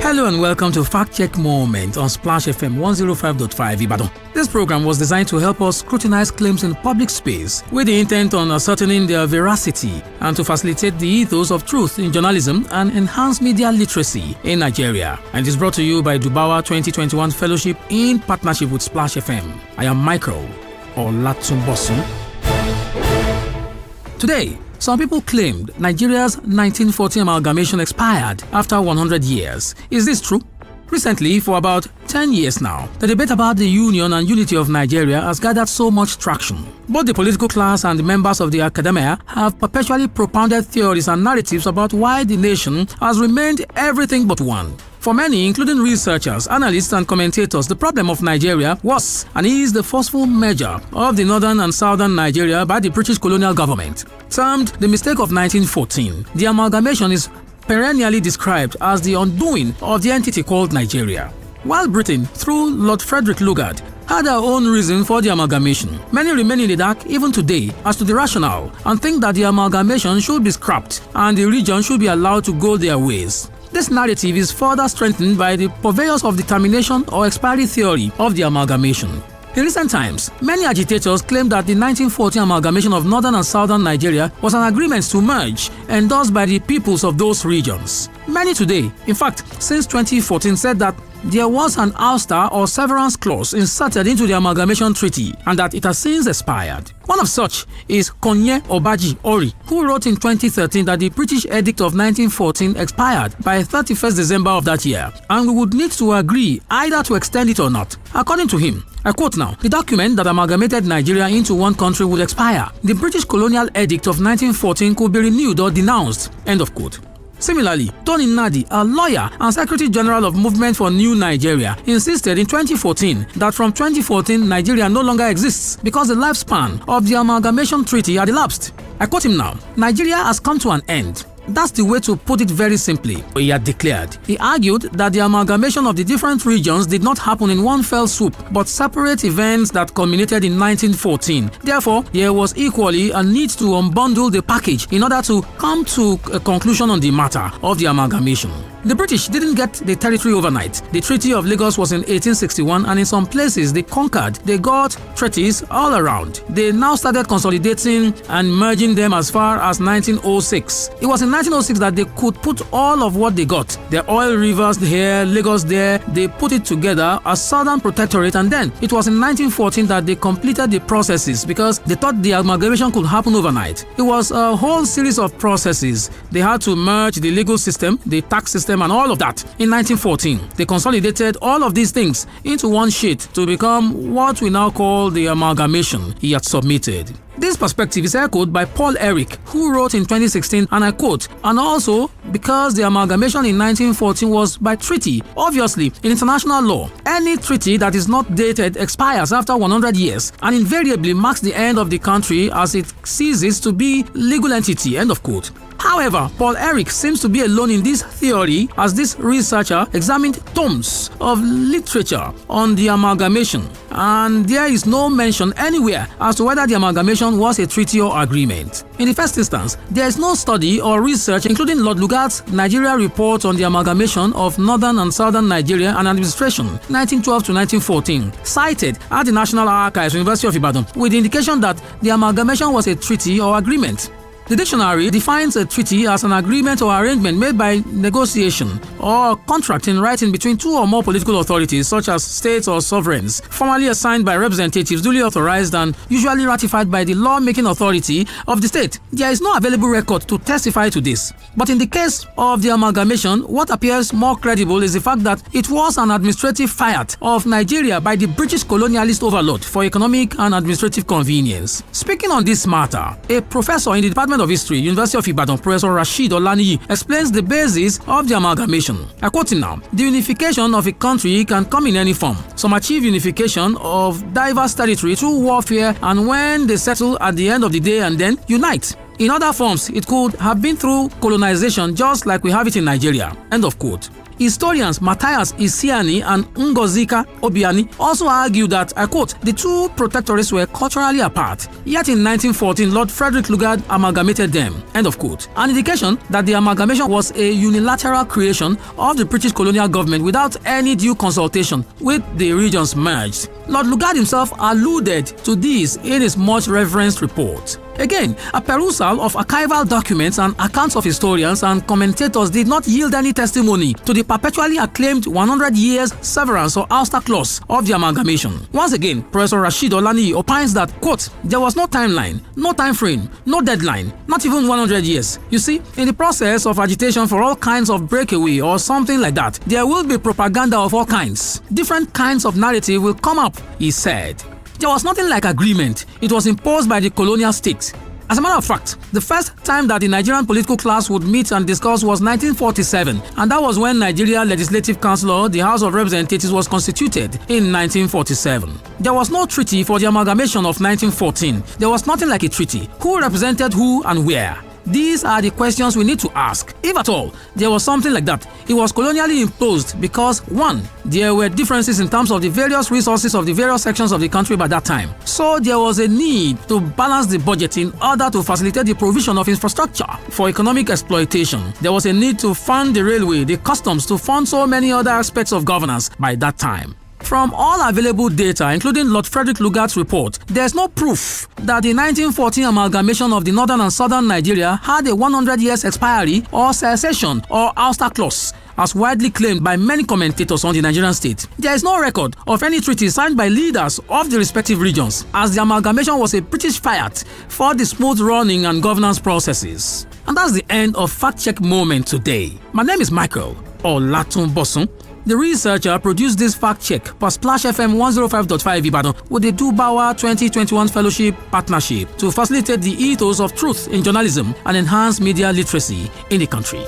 Hello and welcome to Fact Check Moment on Splash FM 105.5 Ibadan. This program was designed to help us scrutinize claims in public space with the intent on ascertaining their veracity and to facilitate the ethos of truth in journalism and enhance media literacy in Nigeria. And it is brought to you by Dubawa 2021 Fellowship in partnership with Splash FM. I am Michael Olatunbosun. Today, some people claimed Nigeria's 1940 amalgamation expired after 100 years. Is this true? Recently, for about 10 years now, the debate about the union and unity of Nigeria has gathered so much traction. Both the political class and the members of the academia have perpetually propounded theories and narratives about why the nation has remained everything but one. For many, including researchers, analysts and commentators, the problem of Nigeria was and is the forceful merger of the northern and southern Nigeria by the British Colonial government. Termed the mistake of 1914, the amalgamation is perennially described as the undoing of the entity called Nigeria. While Britain, through Lord Frederick Lugard, had their own reason for the amalgamation, many remain in the dark even today as to the rationale and think that the amalgamation should be scrapped and the region should be allowed to go their ways. This narrative is further strengthened by the purveyors of the termination or expiry theory of the amalgamation. In recent times, many agitators claim that the 1940 amalgamation of northern and southern Nigeria was an agreement to merge endorsed by the peoples of those regions. Many today, in fact, since 2014, said that there was an ouster or severance clause inserted into the amalgamation treaty and that it has since expired. One of such is Konye Obaji Ori, who wrote in 2013 that the British Edict of 1914 expired by 31st December of that year, and we would need to agree either to extend it or not. According to him, I quote now, the document that amalgamated Nigeria into one country would expire. The British Colonial Edict of 1914 could be renewed or denounced. End of quote. Similarly, Tony Nnadi, a lawyer and Secretary General of Movement for New Nigeria, insisted in 2014 that from 2014 Nigeria no longer exists because the lifespan of the amalgamation treaty had elapsed. I quote him now, Nigeria has come to an end. That's the way to put it very simply, he had declared. He argued that the amalgamation of the different regions did not happen in one fell swoop, but separate events that culminated in 1914. Therefore, there was equally a need to unbundle the package in order to come to a conclusion on the matter of the amalgamation. The British didn't get the territory overnight. The Treaty of Lagos was in 1861 and in some places they conquered. They got treaties all around. They now started consolidating and merging them as far as 1906. It was in 1906 that they could put all of what they got, the oil rivers here, Lagos there, they put it together as Southern Protectorate, and then it was in 1914 that they completed the processes because they thought the amalgamation could happen overnight. It was a whole series of processes. They had to merge the legal system, the tax system, and all of that. In 1914, they consolidated all of these things into one sheet to become what we now call the amalgamation he had submitted. This perspective is echoed by Paul Eric, who wrote in 2016, and I quote, and also because the amalgamation in 1914 was by treaty. Obviously, in international law, any treaty that is not dated expires after 100 years and invariably marks the end of the country as it ceases to be legal entity, end of quote. However, Paul Eric seems to be alone in this theory as this researcher examined tomes of literature on the amalgamation, and there is no mention anywhere as to whether the amalgamation was a treaty or agreement. In the first instance, there is no study or research, including Lord Lugard's Nigeria report on the amalgamation of northern and southern Nigeria and administration 1912 to 1914, cited at the National Archives, University of Ibadan, with the indication that the amalgamation was a treaty or agreement. The dictionary defines a treaty as an agreement or arrangement made by negotiation or contract in writing between two or more political authorities such as states or sovereigns, formally assigned by representatives duly authorized and usually ratified by the law-making authority of the state. There is no available record to testify to this. But in the case of the amalgamation, what appears more credible is the fact that it was an administrative fiat of Nigeria by the British colonialist overlord for economic and administrative convenience. Speaking on this matter, a professor in the Department of History, University of Ibadan, Professor Rashid Olaniyi, explains the basis of the amalgamation. I quote him now, the unification of a country can come in any form. Some achieve unification of diverse territory through warfare and when they settle at the end of the day and then unite. In other forms, it could have been through colonization just like we have it in Nigeria. End of quote. Historians Matthias Isiani and Ngozika Obiani also argue that, I quote, the two protectorates were culturally apart, yet in 1914 Lord Frederick Lugard amalgamated them. End of quote. An indication that the amalgamation was a unilateral creation of the British colonial government without any due consultation with the regions merged. Lord Lugard himself alluded to this in his much referenced report. Again, a perusal of archival documents and accounts of historians and commentators did not yield any testimony to the perpetually acclaimed 100 years severance or ouster clause of the amalgamation. Once again, Professor Rashid Olani opines that, quote, there was no timeline, no time frame, no deadline, not even 100 years. You see, in the process of agitation for all kinds of breakaway or something like that, there will be propaganda of all kinds. Different kinds of narrative will come up, he said. There was nothing like agreement. It was imposed by the colonial state. As a matter of fact, the first time that the Nigerian political class would meet and discuss was 1947, and that was when Nigeria Legislative Council, or the House of Representatives, was constituted in 1947. There was no treaty for the amalgamation of 1914. There was nothing like a treaty. Who represented who and where? These are the questions we need to ask. If at all there was something like that, it was colonially imposed because, one, there were differences in terms of the various resources of the various sections of the country by that time. So there was a need to balance the budget in order to facilitate the provision of infrastructure for economic exploitation. There was a need to fund the railway, the customs, to fund so many other aspects of governance by that time. From all available data, including Lord Frederick Lugard's report, there's no proof that the 1914 amalgamation of the northern and southern Nigeria had a 100 years expiry or cessation or ouster clause, as widely claimed by many commentators on the Nigerian state. There is no record of any treaty signed by leaders of the respective regions, as the amalgamation was a British fiat for the smooth running and governance processes. And that's the end of Fact Check Moment today. My name is Michael Olatunbosun. The researcher produced this fact check per Splash FM 105.5 Ibadan with the Dubawa 2021 Fellowship Partnership to facilitate the ethos of truth in journalism and enhance media literacy in the country.